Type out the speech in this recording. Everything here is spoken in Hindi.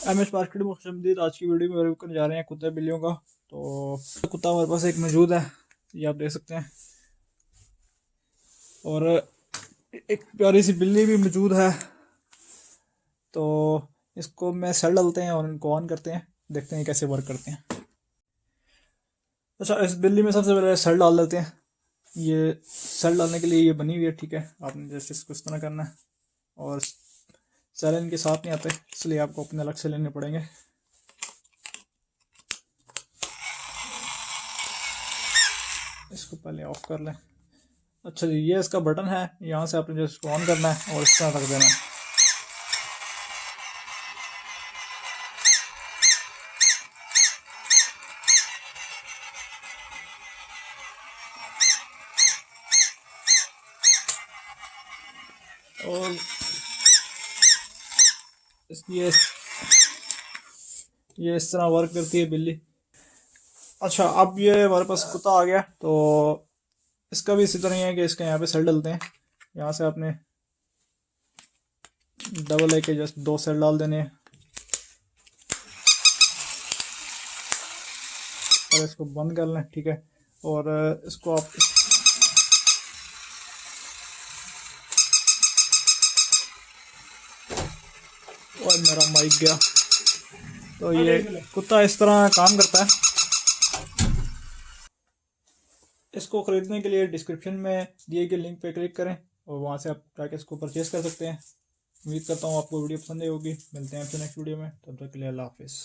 एम एच मार्केट में खुशआमदीद। आज की वीडियो में रिव्यू करने जा रहे हैं कुत्ते बिल्लियों का। तो कुत्ता हमारे पास एक मौजूद है, ये आप देख सकते हैं। और एक प्यारी सी बिल्ली भी मौजूद है। तो इसको मैं सेल डालते हैं और इनको ऑन करते हैं, देखते हैं कैसे वर्क करते हैं। अच्छा, इस बिल्ली में सबसे पहले सेल डाल देते हैं। ये सेल डालने के लिए ये बनी हुई है, ठीक है। आपने जैसे इसको इस तरह करना है और सेल इनके साथ नहीं आते, इसलिए आपको अपने अलग से लेने पड़ेंगे। इसको पहले ऑफ कर लें। अच्छा जी, ये इसका बटन है, यहाँ से आपने जो इसको ऑन करना है और इस तरह रख देना है। और ये इस तरह वर्क करती है बिल्ली। अच्छा, अब ये हमारे पास कुत्ता आ गया, तो इसका भी इसी तरह ही है कि इसके यहाँ पे सेल डालते हैं। यहाँ से आपने डबल ए के जस्ट 2 सेल डाल देने हैं और इसको बंद कर लें, ठीक है। और इसको आप और मेरा माइक गया। तो ये कुत्ता इस तरह काम करता है। इसको ख़रीदने के लिए डिस्क्रिप्शन में दिए गए लिंक पे क्लिक करें और वहाँ से आप जाके इसको परचेज़ कर सकते हैं। उम्मीद करता हूँ आपको वीडियो पसंद आई होगी। मिलते हैं आपसे नेक्स्ट वीडियो में, तब तक के लिए अल्लाह हाफिज़।